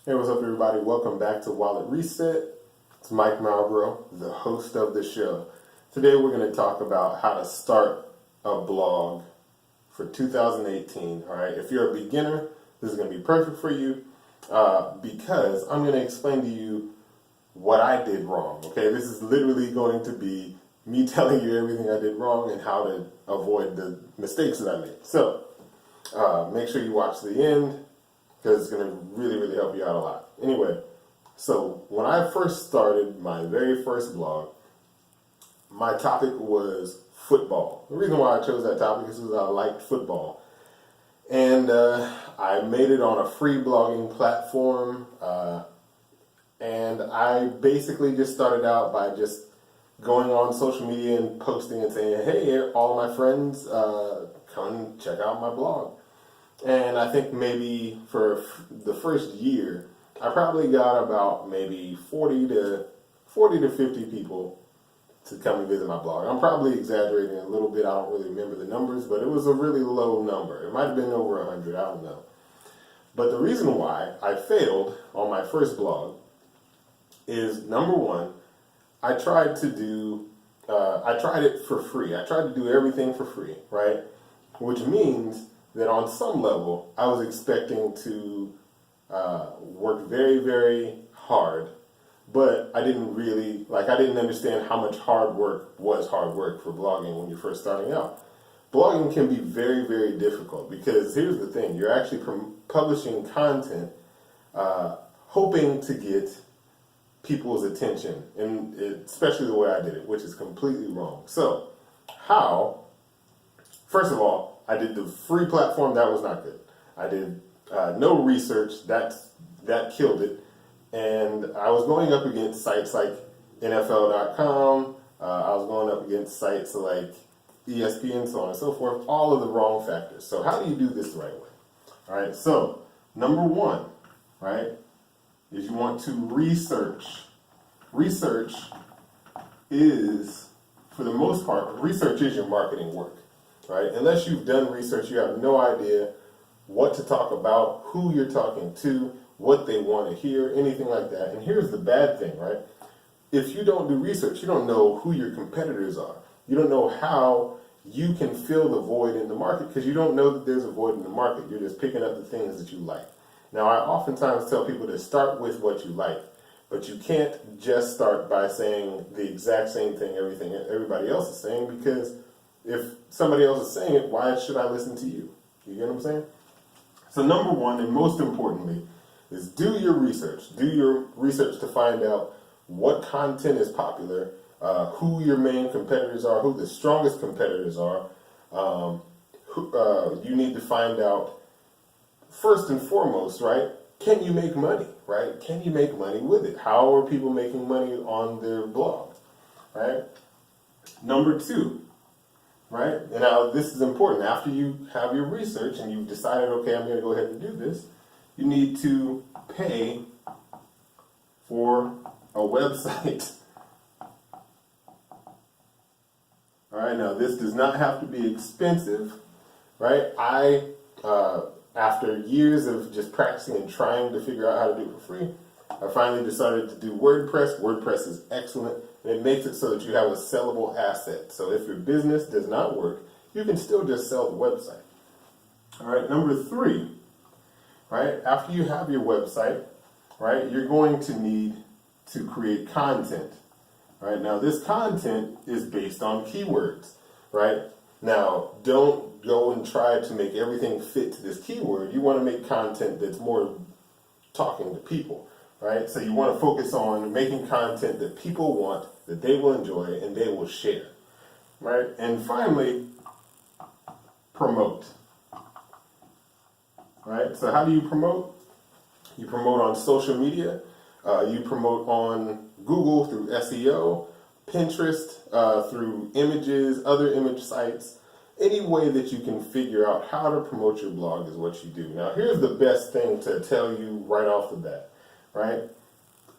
Hey, what's up, everybody? Welcome back to Wallet Reset. It's Mike Malbrough, the host of the show. Today, we're going to talk about how to start a blog for 2018. All right, if you're a beginner, this is going to be perfect for you because I'm going to explain to you what I did wrong. Okay, this is literally going to be me telling you everything I did wrong and how to avoid the mistakes that I made. So, make sure you watch the end, because it's going to really help you out a lot. Anyway, so when I first started my very first blog, my topic was football. The reason why I chose that topic is because I liked football. And I made it on a free blogging platform. And I basically just started out by just going on social media and posting and saying, hey, all my friends, come check out my blog. And I think maybe for the first year, I probably got about maybe 40 to 50 people to come and visit my blog. I'm probably exaggerating a little bit. I don't really remember the numbers, but it was a really low number. It might have been over 100. I don't know. But the reason why I failed on my first blog is, number one, I tried it for free. I tried to do everything for free, right? Which means that on some level, I was expecting to work very hard, but I didn't understand how much hard work was hard work for blogging when you're first starting out. Blogging can be very difficult because here's the thing, you're actually publishing content hoping to get people's attention, and especially the way I did it, which is completely wrong. So, first of all, I did the free platform. That was not good. I did no research. That killed it. And I was going up against sites like NFL.com. I was going up against sites like ESPN, so on and so forth. All of the wrong factors. So how do you do this the right way? All right. So number one, right, is you want to research. Research is, for the most part, research is your marketing work. Right? Unless you've done research, you have no idea what to talk about, who you're talking to, what they want to hear, anything like that. And here's the bad thing, right? If you don't do research, you don't know who your competitors are. You don't know how you can fill the void in the market because you don't know that there's a void in the market. You're just picking up the things that you like. Now, I oftentimes tell people to start with what you like, but you can't just start by saying the exact same thing everybody else is saying, because if somebody else is saying it, why should I listen to you? You get what I'm saying? So number one, and most importantly, is do your research. Do your research to find out what content is popular, who your main competitors are, who the strongest competitors are. You need to find out, first and foremost, right? Can you make money, right? Can you make money with it? How are people making money on their blog, right? Number two, right? And now this is important. After you have your research and you've decided, okay, I'm going to go ahead and do this, you need to pay for a website. All right, now this does not have to be expensive, right? After years of just practicing and trying to figure out how to do it for free, I finally decided to do WordPress. WordPress is excellent, and it makes it so that you have a sellable asset. So if your business does not work, you can still just sell the website. All right, number three, right? After you have your website, right, you're going to need to create content. Right? Now, this content is based on keywords, right? Now, don't go and try to make everything fit to this keyword. You want to make content that's more talking to people. Right? So you want to focus on making content that people want, that they will enjoy, and they will share. Right? And finally, promote. Right? So how do you promote? You promote on social media. You promote on Google through SEO, Pinterest through images, other image sites. Any way that you can figure out how to promote your blog is what you do. Now, here's the best thing to tell you right off the bat. Right?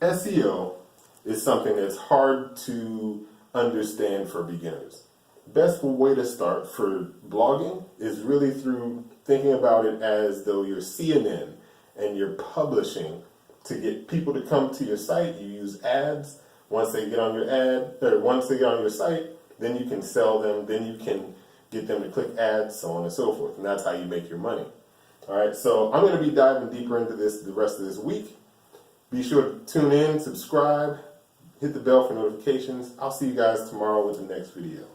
SEO is something that's hard to understand for beginners. Best way to start for blogging is really through thinking about it as though you're CNN and you're publishing to get people to come to your site, you use ads. Once they get on your ad, or once they get on your site, then you can sell them, then you can get them to click ads, so on and so forth. And that's how you make your money. All right, so I'm going to be diving deeper into this the rest of this week. Be sure to tune in, subscribe, hit the bell for notifications. I'll see you guys tomorrow with the next video.